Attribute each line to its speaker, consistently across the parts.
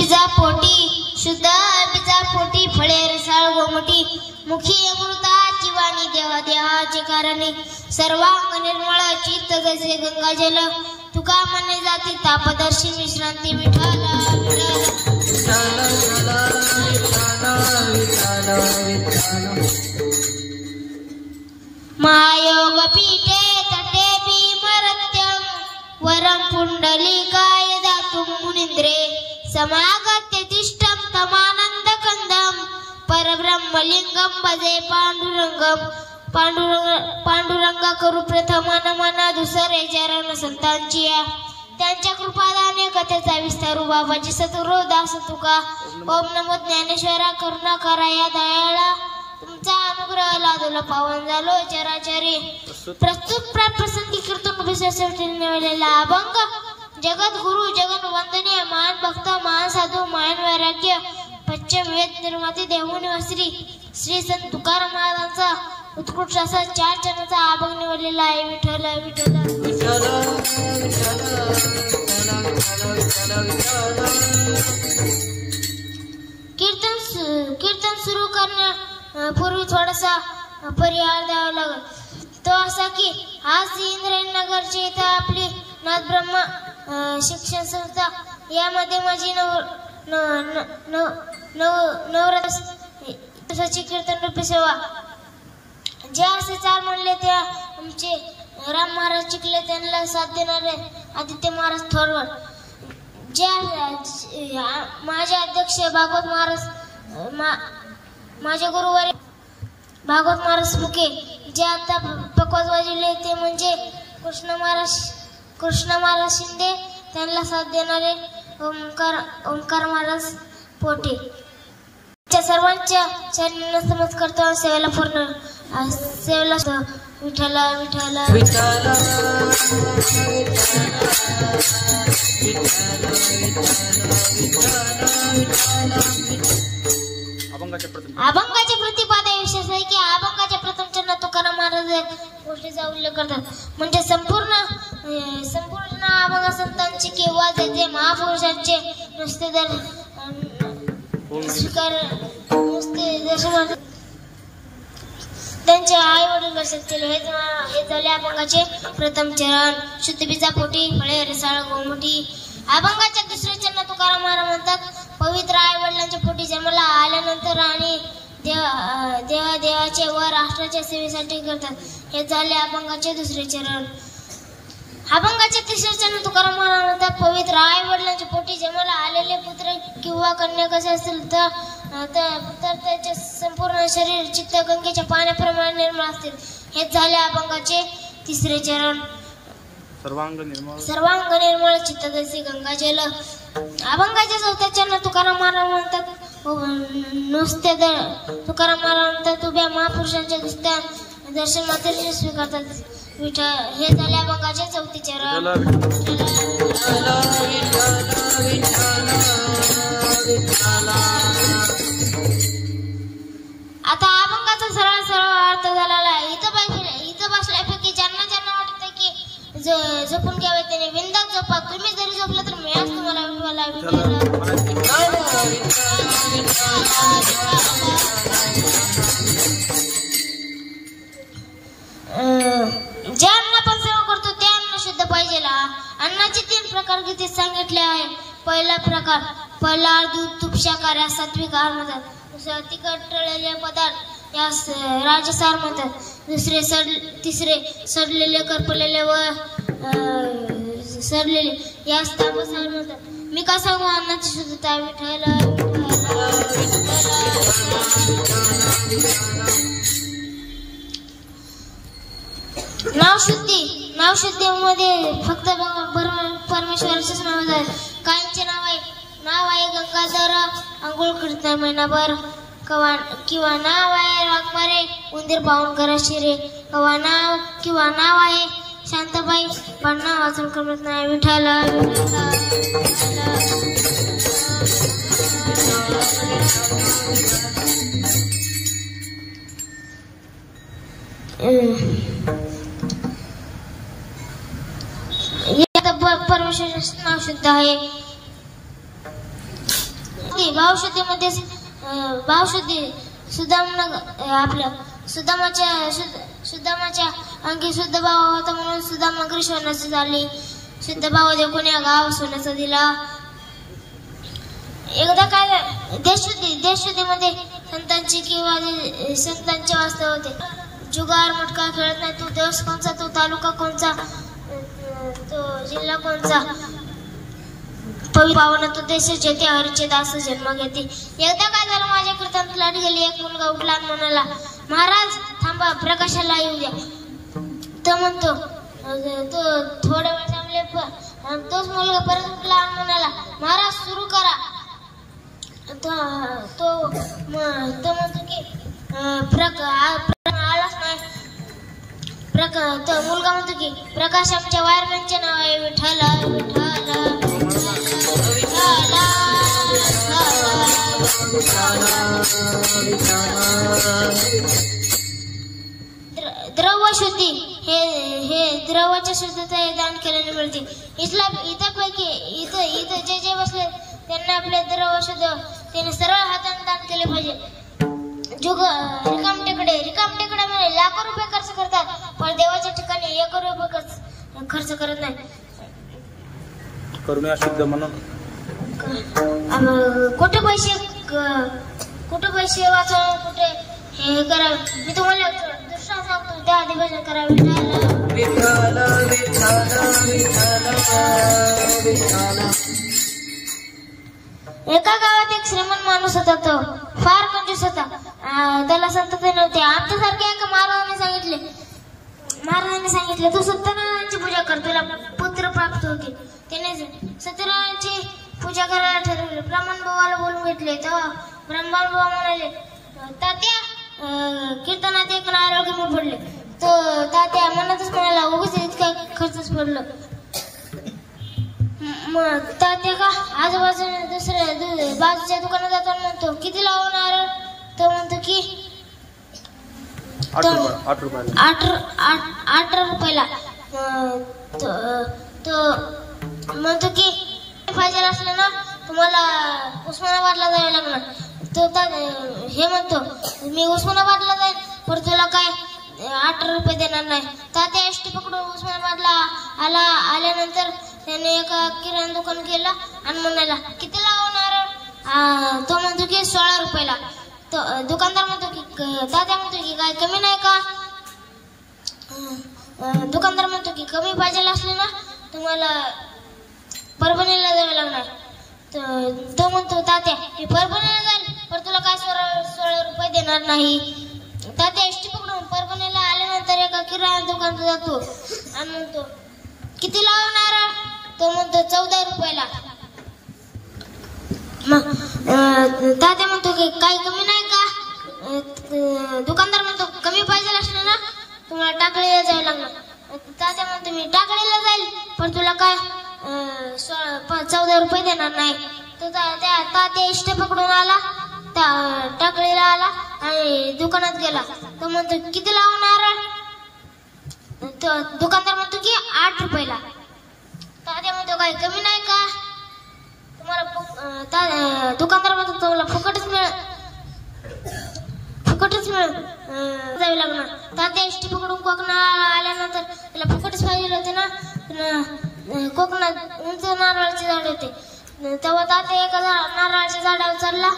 Speaker 1: बीजा पोटी शुद्ध बीजा पोटी फळे रसाळ गोमटी मुखी अमृताची वाणी देवा देहाचे कारणे सर्वांग निर्मळ चित्त जसे गंगाजल तुका मने जाती तापदर्शी विश्रांती विठाला महायोग पीठे तटे भीमरत्यं वरं पुंडलिकाय दातुं मुनींद्रे समागत्य तिष्ठं तमानंदकंदं परब्रह्मलिंगं भजे पांडुरंगं पांडुरंगा करू प्रथम नमना दुसरे चरण संतांची त्यांच्या कृपादाने कथेचा विस्तारू बाबाजी सद्गुरू दास तुका ओम नमो ज्ञानेश्वरा करुणा करा या दयाळा तुमचा अनुग्रह लादूला पावन झालो चराचरी प्रस्तुत प्रसंगी कीर्तन विशेषलेला अभंग जगत गुरु जगन वंदनीय महान भक्त महान साधू महान वैराग्य पश्चिम वेद निर्माते देवून वस्त्री श्री संत तुकाराम महाराजांचा उत्कृष्ट असा 4 चरणाचा अभंग निवडलेला आहे विठ्ठल विठ्ठल कीर्तन सुरू करण्यापूर्वी थोडासा परिहार द्यावा लागेल तो असा की आज इंद्रनगरची इथं आपली नाथ ब्रह्मा शिक्षण संस्था यामध्ये माझी नवरात्राची कीर्तन रूपी सेवा जे असे 4 म्हणले त्या आमचे राम महाराज चिखले त्यांना साथ देणारे आदित्य महाराज थोरवड जे माझे अध्यक्ष भागवत महाराज माझे गुरुवारी भागवत महाराज फुके जे आता पकवाज वाजवले ते म्हणजे कृष्ण महाराज शिंदे त्यांना साथ देणारे ओंकार महाराज पोटे सर्वांच्या चरणी नमस्कार करतो सेवेला पूर्ण सेवेला विठ्ठला विठ्ठला अभंगाचे प्रतिपादन विशेष आहे की अभंगाच्या प्रथम चरणात तुकाराम महाराज गोष्टीचा उल्लेख करतात म्हणजे संपूर्ण अभंग संतांची किंवा जे महापुरुषांचे नुसते स्वीकार नुसते दर्शन त्यांचे आई वडील दर्शन केले हे झाले अभंगाचे प्रथम चरण शुद्ध बीजा पोटी फळे रसाळ गोमटी अभंगाच्या दुसऱ्या चरणात तुकाराम महाराज म्हणतात पवित्र आई वडिलांच्या पोटी जन्माला आल्यानंतर आणि देवाचे व राष्ट्राच्या सेवेसाठी करतात हे झाले अभंगाचे दुसरे चरण अभंगाच्या तिसऱ्या चरणात तुकाराम महाराज म्हणतात पवित्र आई वडिलांच्या पोटी जन्माला आलेले पुत्र किंवा कन्या कसे असतील तर त्याचे संपूर्ण शरीर चित्त गंगेच्या पाण्याप्रमाणे निर्मळ असतील हेच झाले अभंगाचे तिसरे चरण सर्वांग निर्मळ चित्त जसे गंगाजल अभंगाच्या चौथ्या चरणात तुकाराम महाराज म्हणतात नुसते तुकाराम महाराज म्हणतात उभ्या महापुरुषांच्या दर्शन मात्र स्वीकारतात विठ्ठल हे झाले अभंगाचे चौथे चरण आता अभंगाचा सरळ अर्थ झालेला आहे इथं बसल्यापैकी ज्यांना वाटतं की झोपून घ्यावे त्याने बिंदास झोपा तुम्ही जरी झोपलं तर मी आज तुम्हाला जे अन्न पण सेवा करतो ते अन्न शुद्ध पाहिजे अन्नाचे 3 प्रकार गीतेत सांगितले आहे पहिला दूध तूप शाकाहारी सात्विक आहार म्हणतात तिखट तळलेले पदार्थ यास राजसार म्हणतात तिसरे सडलेले करपलेले व सडलेले यास तापसार म्हणतात मी का सांगू अन्नाची शुद्धता विठ्ठल नावशुद्धी मध्ये फक्त परमेश्वराचेच नाव आहे काहींचे नाव आहे गंगाधर आंघोळ करता महिनाभर किंवा नाव आहे रागमारे उंदीर पाहून करा शिरे किंवा नाव आहे शांताबाई पण नाव वाचून करत नाही विठ्ठल परमेश्वराचे नाव शुद्ध आहे भावशुद्धीमध्ये भावशुद्धी आपल्या सुदामाच्या अंगी शुद्ध भाव होता म्हणून सुदामा ग्रीष्वनाची झाली. शुद्ध भाव देखून या गाव सोन्याचा दिला. एकदा काय देशशुद्धीमध्ये संतांचे वास्तव होते. जुगार मटका खेळत नाही. तो देश कोणचा, तो तालुका कोणचा, तो जिल्हा कोणचा, पावन तो देश जेथे हरीचे दास जन्म घेते. एकदा काय झालं, माझ्या कीर्तनात लाट गेली. एक मुलगा उठला आणि म्हणाला, महाराज थांबा, प्रकाशाला येऊ द्या. तो म्हणतो, तो थोडा वेळ थांबले. तोच मुलगा परत उठला आणि म्हणाला, महाराज सुरू करा. तो म्हणतो की आलाच नाही. तो मुलगा म्हणतो की प्रकाश आमच्या वायरमॅनचे नाव आहे. विठ्ठल विठ्ठल द्रव्य शुद्धी हे द्रवाच्या शुद्धता दान केल्याने मिळते. इथं जे बसले त्यांना आपले द्रव्य शुद्ध त्याने सरळ हाताने दान केले पाहिजे. रिकामटेकडे म्हणजे लाखो रुपये खर्च करतात, पण देवाच्या ठिकाणी 1 रुपये खर्च करत नाही.
Speaker 2: करुणा शुद्ध म्हणून
Speaker 1: कुठे पैसे वाचवा, कुठे हे करावे. मी तुम्हाला दुसरा सांगतो, त्या आधी भजन करावे. एका गावात एक श्रीमंत माणूस होता. तो फार कंजूस होता. त्याला संतती नव्हती. आमच्यासारख्या एका महाराजांनी सांगितले तू सत्यनारायणाची पूजा कर, तुला पुत्र प्राप्त होतील. त्याने सत्यनारायणाची पूजा करायला ठरवले. ब्राह्मणभावाला बोलून घेतले. तेव्हा ब्राह्मणभाव म्हणाले, तात्या कीर्तनात एक नारळ कमी पडले. तो तात्या मनातच म्हणाला, उगाच इतका खर्चच पडलं. मग तात्या का आजूबाजूने बाजूच्या दुकानात जातो म्हणतो, किती लावू नारळ? तो म्हणतो की
Speaker 2: 8
Speaker 1: रुपयाला. तो म्हणतो की पाहिजे असलं ना तुम्हाला उस्मानाबादला जावे लागणार. तो हे म्हणतो, मी उस्मानाबादला जाईन, पण तुला काय 8 रुपये देणार नाही. तात्या एसटी पकडून उस्मानाबादला आल्यानंतर त्याने एका किराणा दुकान केला आणि म्हणाला, किती लावणार? तो म्हणतो की 16 रुपयाला. दुकानदार म्हणतो की तात्या म्हणतो की काय कमी नाही का? दुकानदार म्हणतो की कमी पाहिजे असले ना तुम्हाला परभणीला जावे लागणार. तो म्हणतो, तात्या मी परभणीला जाईल, पण तुला काय 16 रुपये देणार नाही. तात्या एसटी पकडून परभणीला आल्यानंतर एका किराणा दुकानात जातो आणि म्हणतो, किती लावणार? तो म्हणतो 14 रुपयाला. तात्या म्हणतो की काही कमी नाही का? दुकानदार म्हणतो, कमी पाहिजे असलं ना तुम्हाला टाकळीला जावं लागणार. तात्या म्हणतो, मी टाकळीला जाईल, पण तुला काय 14 रुपये देणार नाही. तो तात्या एसटी पकडून आला, टाकळीला आला आणि दुकानात गेला. तो म्हणतो, किती लावणार? दुकानदार म्हणतो की 8 रुपयाला. तात्या म्हणतो, काही कमी नाही का? तुम्हाला दुकानदार म्हणतो, तुम्हाला फुकटच मिळेल जावे लागणार. तात्या एसटी पकडून कोकणात आल्यानंतर त्याला फुकटच पाहिजे होते ना. कोकणात उंच नारळाचे झाड होते. तेव्हा तात्या एका नारळाच्या झाडावर चढला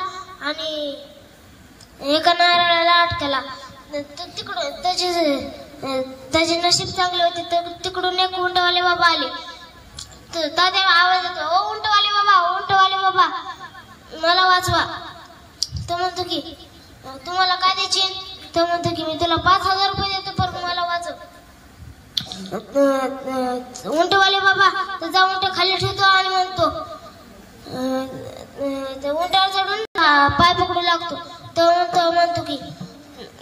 Speaker 1: आणि एका नारळाला अटकला. तिकडून त्याचे नशीब चांगले होते. तिकडून एक उंटवाले बाबा आले. तात्या आवाज येतो, ओ उंटवाले बाबा मला वाचवा. तो म्हणतो की तुम्हाला काय द्यायची? तो म्हणतो की मी तुला 5000 रुपये देतो, पण मला वाचव. उंटवाले बाबा त्याचा उंट खाली ठेवतो आणि म्हणतो, उंटावर चढून पाय पकडू लागतो. तो म्हणतो की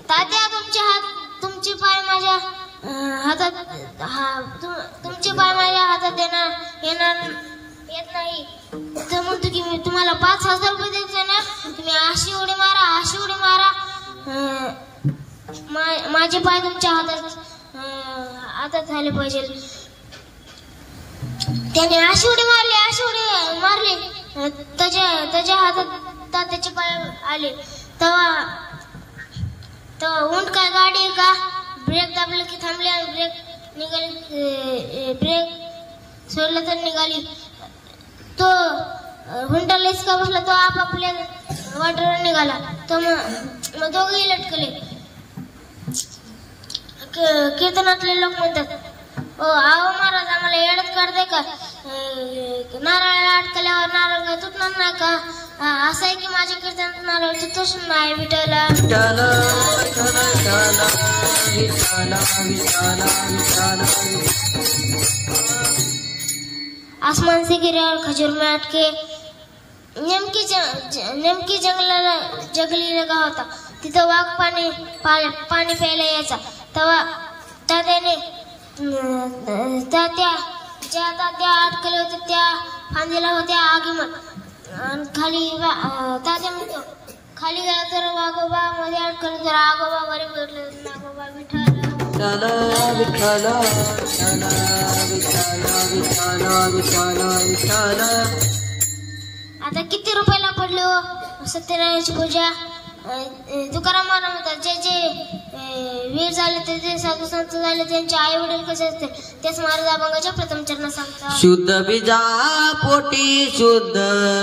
Speaker 1: तात्या तुमचे पाय माझ्या हातात येत नाही. तर म्हणतो की मी तुम्हाला 5000 रुपये द्यायचे ना, तुम्ही अशी उडी मारा. माझे पाय तुमच्या हातात झाले पाहिजे. त्याने अशी उडी मारली. त्याच्या हातात तात्याचे पाय आले. तेव्हा उंट काय गाडी आहे का? ब्रेक दाबलं की थांबले आणि ब्रेक निघाली, ब्रेक सोडलं तर निघाली. तो हुंडाला इसका बसला, तो आपापल्या वाटेवर निघाला. तो मग दोघेही लटकले. कीर्तनातले लोक म्हणतात, ओ आहो महाराज, आम्हाला येडत काढताय का? नारळाला अटकल्यावर नारळ काय तुटणार नाही का? असं आहे की माझ्या कीर्तनात नारळ तुटतोच नाही. विठ्ठला आसमान से गिरे और खजूर में अटके. नेमकी जंगली लगा होता. तिथं वाघ पाणी प्यायला यायचा. तेव्हा तात्याने ज्या तात्या अटकले होते त्या फांदीला होत्या आगीमध्ये. खाली तात्या म्हणतो, खाली गेला तर वाघोबा, मध्ये अडकलं तर आगोबा, बरे भेटलं नागोबा. विठ्ठल. आता किती रुपयाला पडले हो सत्यनारायणाची पूजा? तुकाराम महाराज म्हणतात, जे जे वीर झाले ते साधू संत झाले त्यांचे आई वडील कसे असते तेच महाराज अभंगाच्या प्रथम चरण सांगतात.
Speaker 2: शुद्ध बीजा पोटी, शुद्ध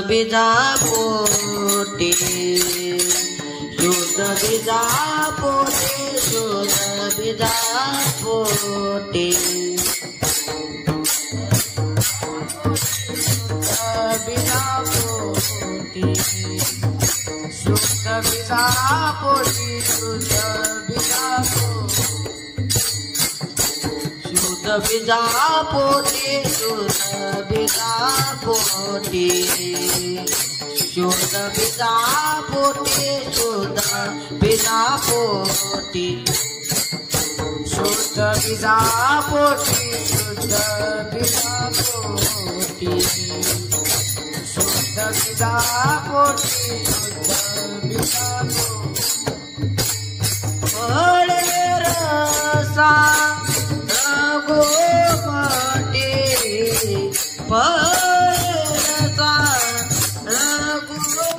Speaker 2: बीजा पोटी, शुद्ध बीजा पोटी, शुद्ध बीजा पोटी, बीजा पोटी, शुद्ध बीजा पोटी, शुद्ध बीजा पोटी, शुद्ध बीजा पोटी, शुद्ध बीजा पोटी, शुद्ध बीजा पोटी, शुद्ध बीजा पोटी, शुद्ध बीजा पोटी, शुद्ध बीजा पोटी, शुद्ध बीजा पोटी, शुद्ध बीजा पोटी. पडले रसा रघुपती, पडले रसा रघुपती,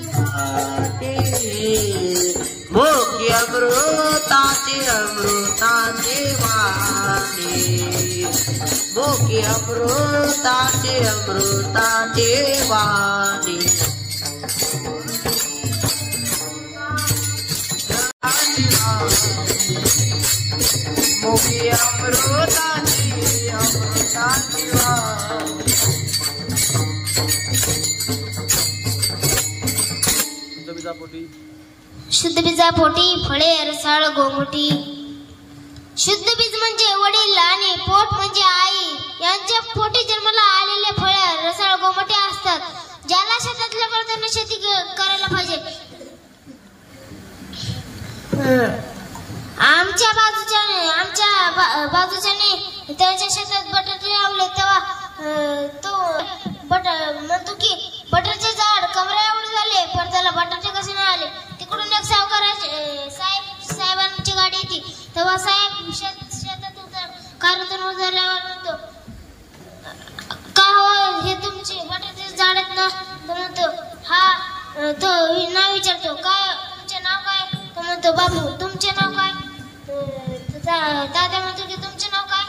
Speaker 2: भोगी अमृताची अमृताची वाणी, भोगी अमृताची अमृताची वाणी. भोगी अमृताची अमृताची वाणी.
Speaker 1: शुद्ध बीजा पोटी फळे रसाळ गोमटी. शुद्ध बीज म्हणजे वडील आणि पोट म्हणजे आई. यांच्या पोटी जन्माला आलेले फळे रसाळ गोमटे असतात. ज्याला शेतातल्या करताना शेती करायला पाहिजे. आमच्या बाजूच्याने त्याच्या शेतात बटाटे लावले. तेव्हा तो म्हणतो की बटाट्याचे झाड कमरा एवढे झाले पण त्याला बटाटे कसे नाही आले. तिकडून एक साहेबांची गाडी येते. तेव्हा साहेब शेतात कारातून उतरल्यावर म्हणतो, का हो हे तुमचे बटाट्याचे झाड आहेत ना? तो म्हणतो, हा. तो नाव विचारतो, काय तुमचे नाव काय? तो म्हणतो, बाबू. तुमचे नाव काय? दादा म्हणतो की तुमचे नाव काय?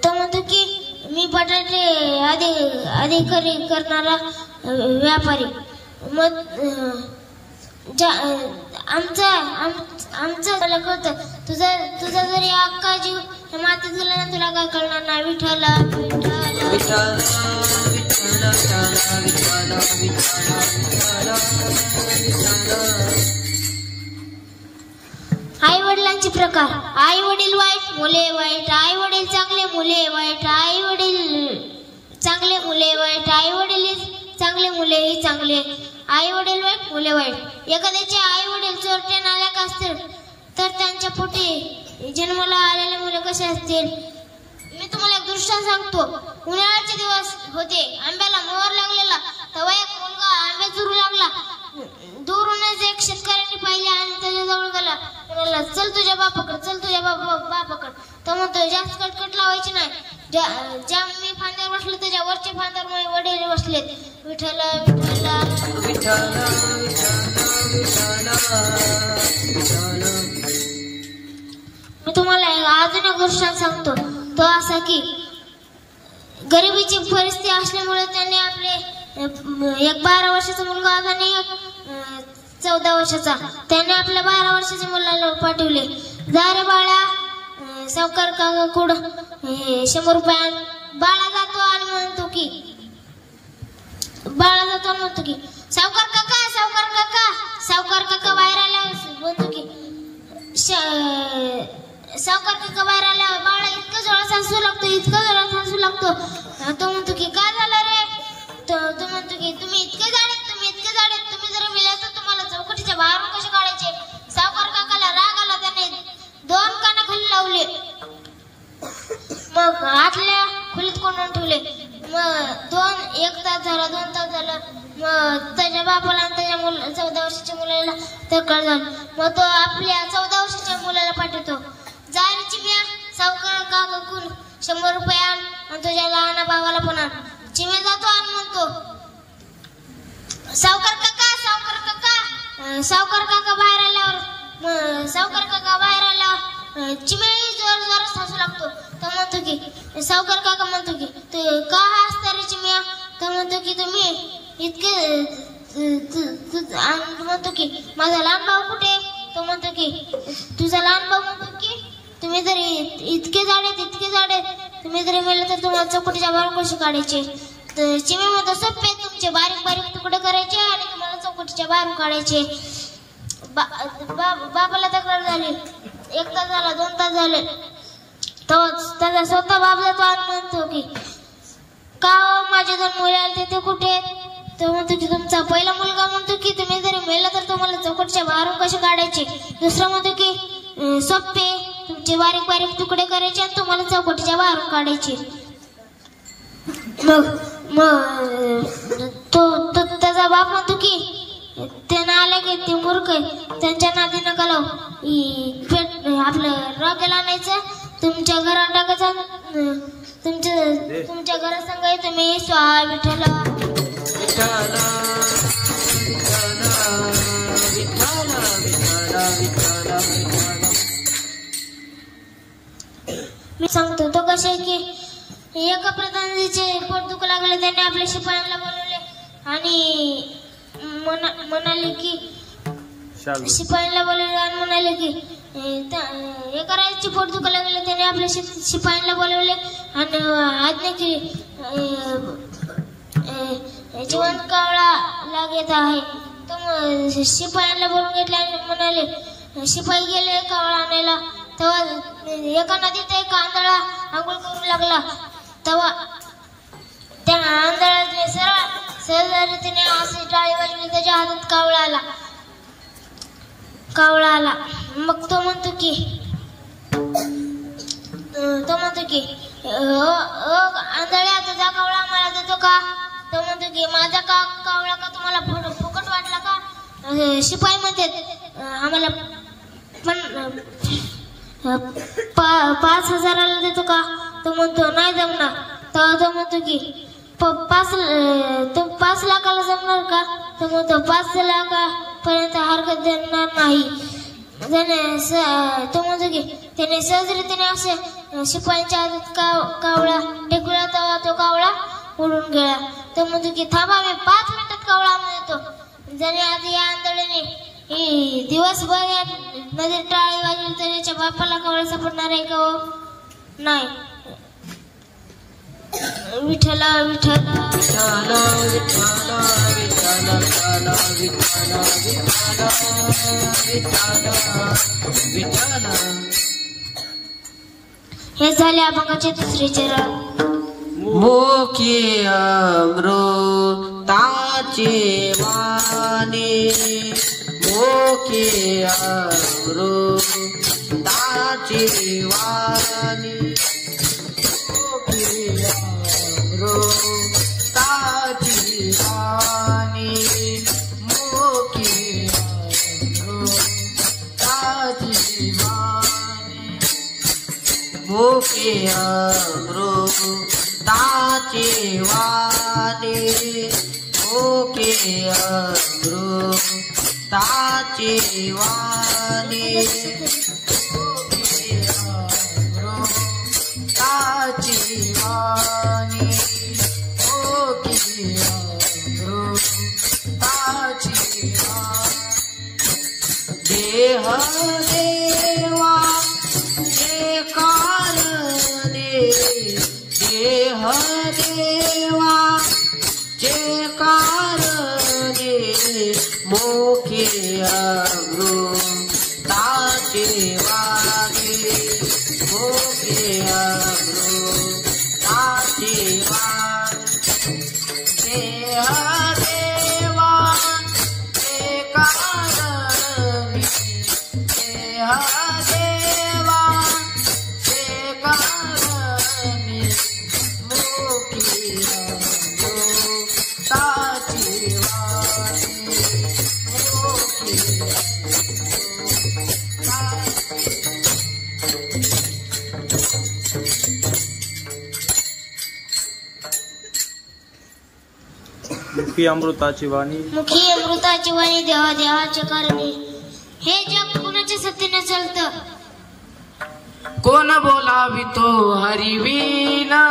Speaker 1: तो म्हणतो की मी बटाटे अधिकारी करणारा व्यापारी. मग आमचं त्याला कळतं, तुझा जरी अक्का जीव हे मातीत गेला ना तुला काय कळणार नाही. विठ्ठला विठ्ठल आई वडिलांचे प्रकार. आई वडील वाईट, मुले वाईट. आई वडील चांगले, मुले वाईट. आई वडील चांगले, मुले वाईट. आई वडील चांगले, मुलेही चांगले. आई वडील वाईट, मुले वाईट. एखाद्याचे आई वडील चोरटे नालायक असतील तर त्यांच्या पोटी जन्माला आलेले मुले कसे असतील? मी तुम्हाला एक दृष्टांत सांगतो. उन्हाळ्याचे दिवस होते. आंब्याला मोहर लागलेला. तेव्हा एक मुलगा आंबे चोरू लागला. दूरूनच एक शेतकऱ्यांनी पाहिले आणि त्याच्या जवळ गेला. म्हणाला, चल तुझ्या बापाकडे, चल तुझ्या बापाकडे. तो म्हणतो, जास्त कटकट लावायची नाही. ज्या मी फांद्यावर बसलो त्याच्या वरच्या फांद्यावर माझे वडील बसलेत. विठ्ठला विठ्ठला.
Speaker 2: विठ्ठल विठ्ठल विठ्ठल.
Speaker 1: मी तुम्हाला अजून एक गोष्ट सांगतो. तो असा की गरिबीची परिस्थिती असल्यामुळे त्यांनी आपले एक 12 वर्षाचा मुलगा होता आणि एक 14 वर्षाचा, त्याने आपल्या 12 वर्षाच्या मुलाला पाठवले. जा रे बाळा, सावकार काका कुड 100 रुपये. बाळा जातो आणि म्हणतो की सावकार काका सावकार काका. सावकार काका बाहेर आल्यावर म्हणतो की सावकार काका बाहेर आल्यावर बाळा इतकं जोरात हसू लागतो, इतकं जोरात हसू लागतो. तो म्हणतो की काय झालं रे? तो म्हणतो की तुम्ही इतके जाडेत, तुम्ही जर मिळाले तर तुम्हाला चौकटीच्या बाहेरून कसे काढायचे? सावकार काकाला राग आला, त्याने 2 कानाखाली लावले. मग आतल्या खोलीत कोंडून ठेवले. मग 1 तास झाला, 2 तास झालं. मग त्याच्या बापाला आणि त्याच्या 14 वर्षाच्या मुलाला तक्रार झाली. मग तो आपल्या 14 वर्षाच्या मुलाला पाठवतो. जा रे चिम्या, सावकार काकाकडून 100 रुपये आण आणि तुझ्या लहान भावाला पण आण. चिम्या जातो आणि म्हणतो सावकार काका. सावकार काका बाहेर आल्यावर चिमणी जोरात हसू लागतो. तो म्हणतो की सावकार काका म्हणतो की तू का हसता रे चिमण्या? तो म्हणतो की तुम्ही इतके म्हणतो की माझा लहान भाऊ कुठे? तो म्हणतो की तुझा लहान भाऊ म्हणतो की तुम्ही जरी इतके जाडे तुम्ही जरी मेले तर तुम्हाला चौकटीच्या बाहेर कसे काढायचे? तर चिमणी म्हणतो सोपे, तुमचे बारीक तुकडे करायचे आणि तुम्हाला चौकटीच्या बाहेर काढायचे. बाबाला तक्रार झाली. 1 तास झाला, 2 तास झाले. तो त्याचा स्वतः बाप जातो आणि म्हणतो की का हो माझे 2 मुले आले ते कुठे आहेत? तो म्हणतो की तुमचा पहिला मुलगा म्हणतो की तुम्ही जरी मेला तर तुम्हाला चौकटीच्या बाहेरून कसे काढायचे? दुसरा म्हणतो की सोपे, तुमचे बारीक तुकडे करायचे आणि तुम्हाला चौकटीच्या बाहेरून काढायचे. मग त्याचा बाप म्हणतो की ते नाले की ते मूर्ख आहे, त्यांच्या नादी नका लावू. आपलं रॉकेला आणायचं, तुमच्या घरात टाकायचं, तुमच्या घरात सांगायचं तुम्ही स्वाहा विठ्ठल
Speaker 2: विठ्ठल विठ्ठल विठ्ठल विठ्ठल विठ्ठल.
Speaker 1: मी सांगतो तो कसे आहे की एका प्रधानजीचे पोट दुखू लागले. त्याने आपल्या शिपायांना बोलवले आणि म्हणाले की शिपायांना बोलवले आणि म्हणाले की एका राजाचे पोट दुखू लागले. त्याने आपल्या शिपायांना बोलवले आणि आज्ञा की जिवंत कावळा लागत आहे. तर शिपायांना बोलून घेतले आणि म्हणाले शिपाई गेले कावळा आणायला. तेव्हा एका नदीत एक आंधळा आंघोळ करू लागला. तेव्हा त्या आंधळाने सरळ रीतीने असे टाळी वाजवली, त्याच्या हातात कावळा आला. मग तो म्हणतो की आंधळ्या तुझा कावळा मला देतो का? तो म्हणतो की माझा कावळा का तुम्हाला फुकट वाटला का? शिपाई म्हणतात आम्हाला पण 5,000 देतो का? तो म्हणतो नाही जमणार. तेव्हा तो म्हणतो की 5 लाखाला जमणार का? तो म्हणतो 5 लाखापर्यंत हरकत देणार नाही. तो म्हणतो की त्याने सहजरीतीने असे शिपायांच्या हातात कावळा टेकला. तेव्हा तो कावळा उडून गेला. तो म्हणतो की थांबा, मी 5 मिनिटात कावळा आणून देतो. ज्याने आधी या आंधळीने दिवसभर नदीत टाळी वाजवली तर त्याच्या बापाला कावळा सापडणार आहे का? हो नाही. विठ्ठल विठ्ठल
Speaker 2: विठ्ठल विठ्ठल विठ्ठल विठ्ठल विठ्ठल विठ्ठल.
Speaker 1: हे झाले अभंगाचे 3 चरण.
Speaker 2: मुखी अमृताचे वाणी, मुखी अमृताचे वाणी, मुखी अमृताचे वाणी, मुखी अमृताचे वाणी, मुखी अमृताचे वाणी, भोके अमृताची वाणी भोके अमृताची वाणी भोके अमृताची वाणी देह देवा जे कारणे देह देवा जे कारणे मोखे अमृताचे वाणी मोखे अमृताचे वाणी देह देवा जे कारणे देह देवा जे कारणे मोखे अमृताची वाणी मोखे
Speaker 3: मुखी अमृताची वाणी
Speaker 1: मुखी अमृताची वाणी देहा देहाचे कारणे. हे जग कुणाच्या सत्तेने चालतं?
Speaker 2: कोण बोलावितो हरिवीना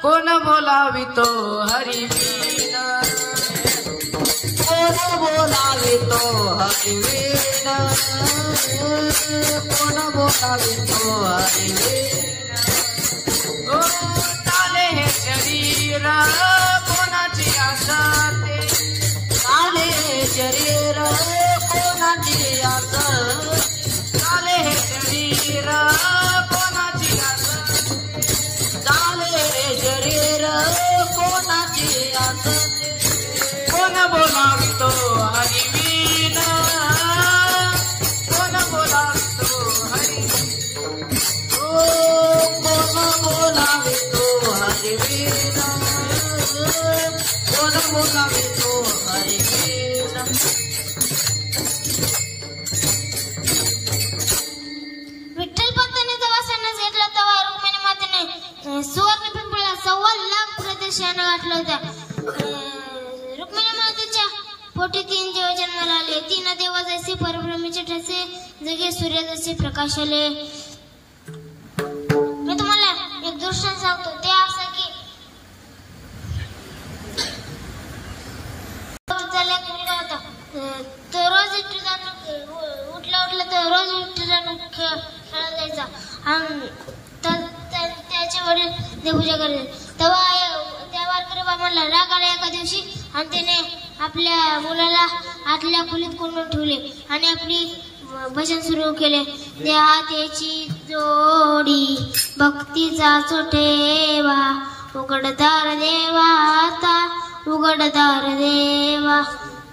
Speaker 2: कोण बोलावितो हरिवीना कोण बोलावितो हरिवीना कोण बोलावितो हरिवीना ओ चाले हे शरीर कोणाची आसते चाले हे शरीर कोणाची आसते चाले हे शरीर कोणाची आसते चाले हे शरीर कोणाची आसते कोण बोलावितो हरिवीना कोण बोलावितो हरि ओ कोण बोलावितो हरिवीना कोण बोलावितो हरिवीना
Speaker 1: विठ्ठल पंतांनी जेव्हा संन्यास घेतला तेव्हा रुक्मिणी मातेने सुवर्ण पिंपळाला 1.25 लाख प्रदक्षिणा घातल्या होत्या. रुक्मिणी मातेच्या पोटी 3 देव जन्माला आले. 3 देवा जैसे परब्रह्मीचे ठसे जगे सूर्य जसे प्रकाशले. मी तुम्हाला एक दृष्टांत सांगतो. ते असं की त्याला एक मुलगा होता. तो रोज उठला तर रोज खेळायला जायचा आणि त्याचे वडील देवपूजा करायचे. तेव्हा त्या वारकरी बाबांना राग आला एका दिवशी आणि त्याने आपल्या मुलाला आतल्या खोलीत कोंडून ठेवले आणि आपली भजन सुरू केले. देहातेची जोडी भक्तीचा ठेवा उघडदार देवा आता उघडदार देवा.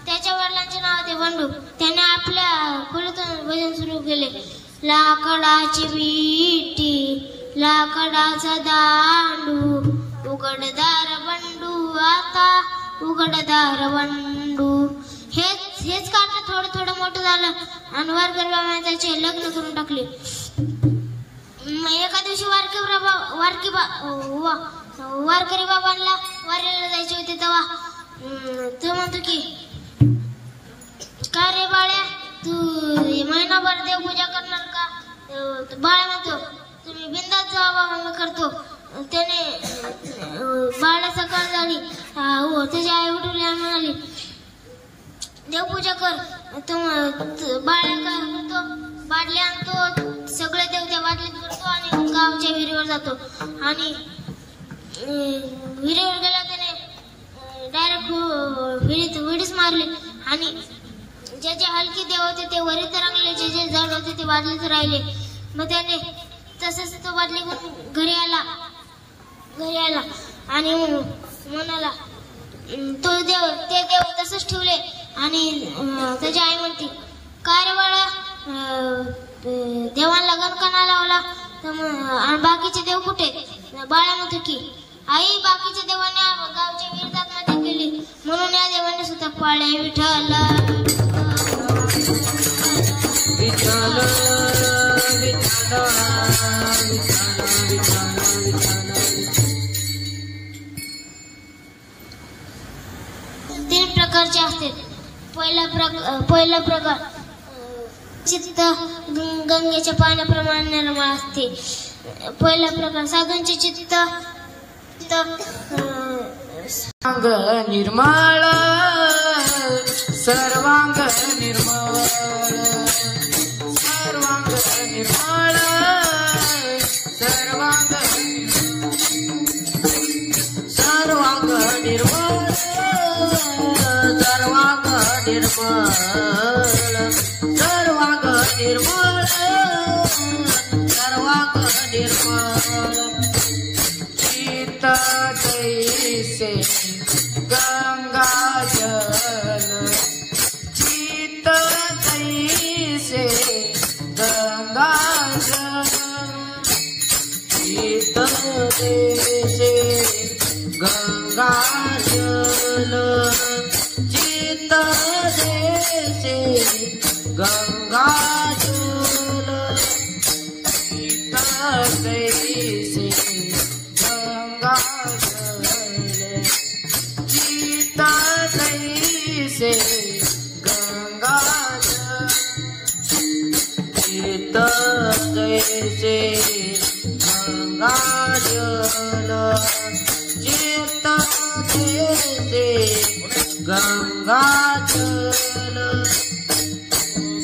Speaker 1: त्याच्या वडिलांचे नाव होते बंडू. त्याने आपल्या खोलीतून भजन सुरू केले. लाकडाची विटी लाकडाचा दांडू उघडदार बंडू आता उघडदार बंडू. हेच कारण थोडं थोडं मोठं झालं आणि वारकरी बाबांनी त्याचे लग्न करून टाकले. एका दिवशी वारकरी बाबांना वारीला जायचे होते. तेव्हा तो म्हणतो की काय रे बाळ्या तू महिनाभर देवपूजा करणार का? बाळ्या म्हणतो तुम्ही बिंदास जा बाबा मी करतो. त्याने बाळा सकाळ झाली त्याची आई उठवली आणि म्हणाली देवपूजा कर. तो बाळ्या काय करतो बाटली आणतो सगळे देव त्या बाटलीत भरतो आणि गावच्या विहिरीवर जातो आणि विहिरीवर गेला त्याने डायरेक्ट विहिरीच मारली आणि जे जे हलकी देव होते ते वरी तरंगले जे जे जड होते ते बाटलीत राहिले. मग त्याने तसंच तो बाटली घरी आला आणि म्हणाला ते देव तसंच ठेवले आणि त्याची आई म्हणते काय रे बाळा देवाला लग्न का लावला आणि बाकीचे देव कुठे? बाळा म्हणतो की आई बाकीच्या देवाने गावच्या विहिरीत आत्महत्या केली म्हणून या देवाने सुद्धा पाळले. विठ्ठल
Speaker 2: विठ्ठल विठ्ठल विठ्ठल
Speaker 1: प्रकारचे असते. पहिला प्रकार चित्त गंगेच्या पाण्याप्रमाणे निर्मळ असते. पहिला प्रकार साधूंचे चित्त
Speaker 2: अंग निर्मळ सर्वांग निर्मळ सर्वांग निर्मळ सर्वांग सर्वांग निर्मळ सर्वांग निर्मळ सर्वांग निर्मळ सर्वांग निर्मळ चित्त जैसे गंगा जल चित्त जैसे गंगा जल चित्त जैसे गंगा जल चित्त जैसे गंगा जल चित्त जैसे गंगा जल चित्त जैसे गंगा जल चित्त जैसे गंगा जल चित्त जैसे गंगा जल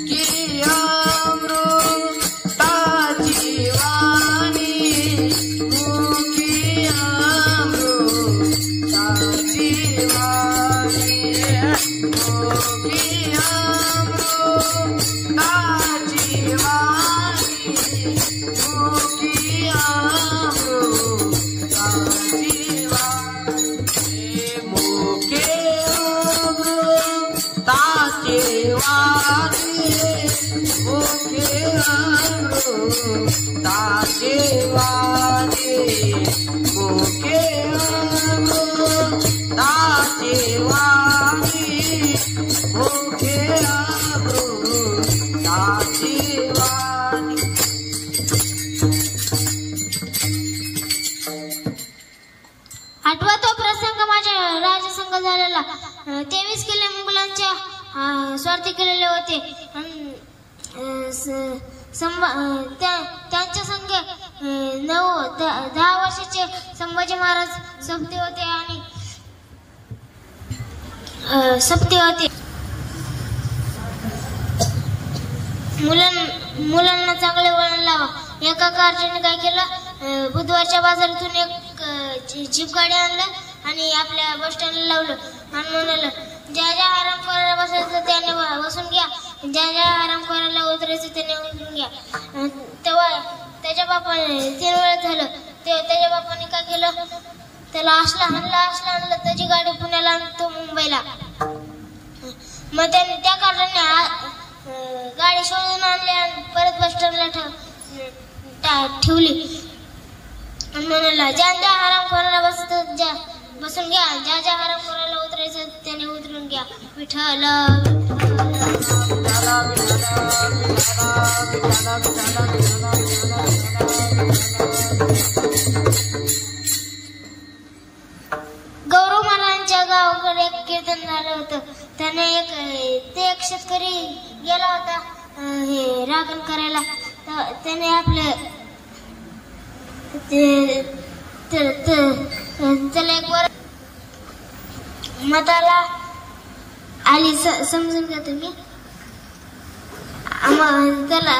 Speaker 2: की अमृताची वाणी मुखी अमृताची वाणी मुखी अमृताची वाणी मुखी अमृताची वाणी मुखे अमृताची वाणी मुखे अमृताची वाणी मुखे अमृताची वाणी मुखे अमृताची वाणी.
Speaker 1: आठवा तो प्रसंग माझ्या राजसंग झालेला. 23 किल्ले मुघलांच्या स्वार्थी केलेले होते. त्यांच्या संग 10 वर्षाचे संभाजी महाराज सप्ते होते. मुलांना चांगले वळण लावा. एका कारच्याने काय केलं, बुधवारच्या बाजारातून एक जीप गाडी आणलं आणि आपल्या बस स्टँडला लावलं आणि म्हणालं, ज्या ज्या हरामखोराला बसायचं त्याने बसून घ्या, ज्या ज्या हरामखोराला उतरायचं त्याने उतरून घ्या. तेव्हा त्याच्या बापाने 3 वेळा झालं. त्याच्या बापाने काय केलं, त्याला असला आणलं त्याची गाडी पुण्याला आणि तो मुंबईला. मग त्याने त्या कारणाने गाडी शोधून आणली आणि परत बस स्टँडला ठेवली आणि म्हणाला, ज्या ज्या हरामखोराला बसून घ्या, ज्या ज्या हरामखोराला उतरायचं त्याने उतरून घ्या. विठ्ठल गौरव महाराजांच्या गावाकडे एक कीर्तन झालं होतं. त्याने एक शेतकरी गेला होता हे राखण करायला. त्याने आपलं त्याला एक वर मताला आली, समजून घ्या तुम्ही. त्याला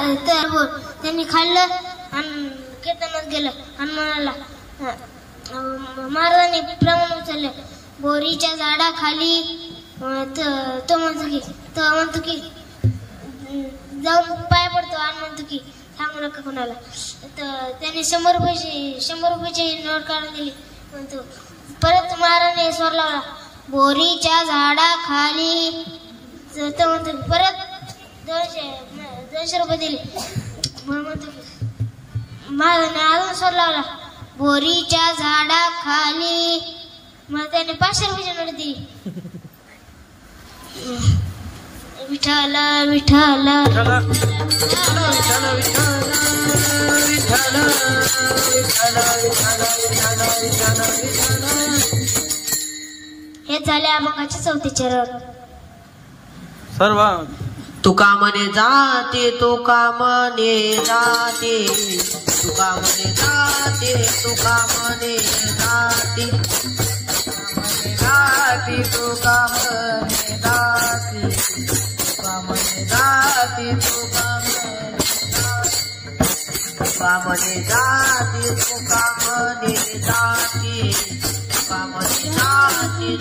Speaker 1: त्यांनी खाल्लं आणि कीर्तनात गेलं आणि म्हणाला, महाराजांनी प्रमाण उचलले. बोरीच्या झाडाखाली तो म्हणतो की जाऊन पाय पडतो आणि म्हणतो की सांगू नका कोणाला. तर त्याने 100 रुपयाची नोट काढून दिली. म्हणतो परत महाराजांनी स्वर लावला, बोरीच्या झाडाखाली. तो म्हणतो परत 200 रुपये दिले. म्हणतो महाराजांनी अजून स्वर लावला, बोरीच्या झाडाखाली. मग त्याने 500 रुपयाची नोट दिली. विठ्ठल विठ्ठल हे झाले अभंगाचे 4 चरण.
Speaker 3: सर्व
Speaker 2: तुका म्हणे जाते तुका म्हणे जाते तुका म्हणे जाते तुका म्हणे जाते तुका म्हणे जाते तुका म्हणे जाते तुका म्हणे जाते तुका म्हणे जाते तुका म्हणे जाते तुका म्हणे जाते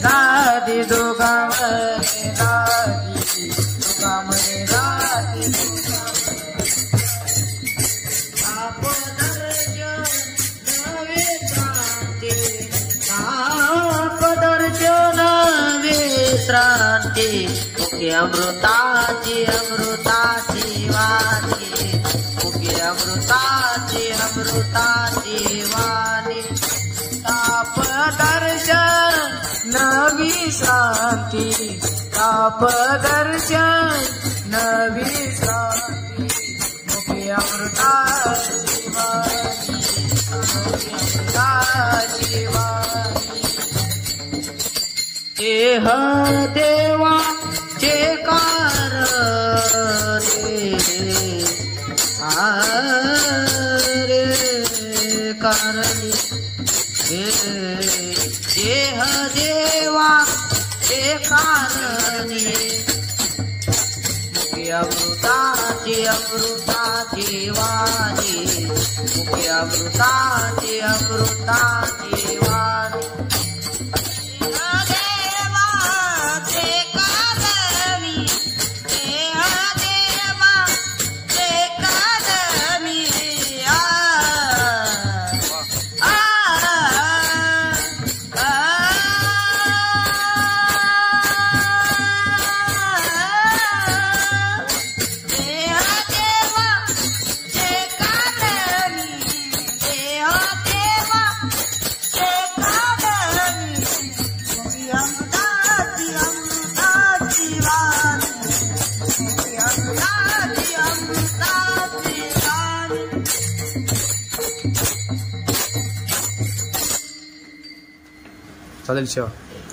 Speaker 2: राधे दुगा मने राधे दुगा मने राधे आप दर्शन नवे शांती आप दर्शन विश्रांती मुखे अमृताची अमृताची वाणी मुखे अमृताची अमृताची वाणी ताप दर्शन नवी शांती ताप दर्शन नवी शांती मुखे अमृताची वाणी अमृताची वाणी देह देवा चे कारणी देह देवा ते कारणी मुखे अमृताची अमृताची वाणी मुखे अमृताची अमृताची वाणी
Speaker 3: चालेल सेवा.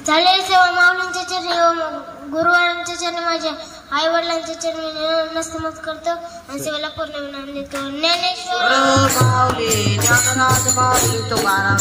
Speaker 1: झालेली सेवा माऊलींच्या चरणी व गुरुवारांच्या चरणी माझ्या आई वडिलांच्या चरणी नमस्कार करतो आणि सेवेला पूर्ण विराम देतो. ज्ञानेश्वर
Speaker 2: माऊली ज्ञानराज माऊली तुकाराम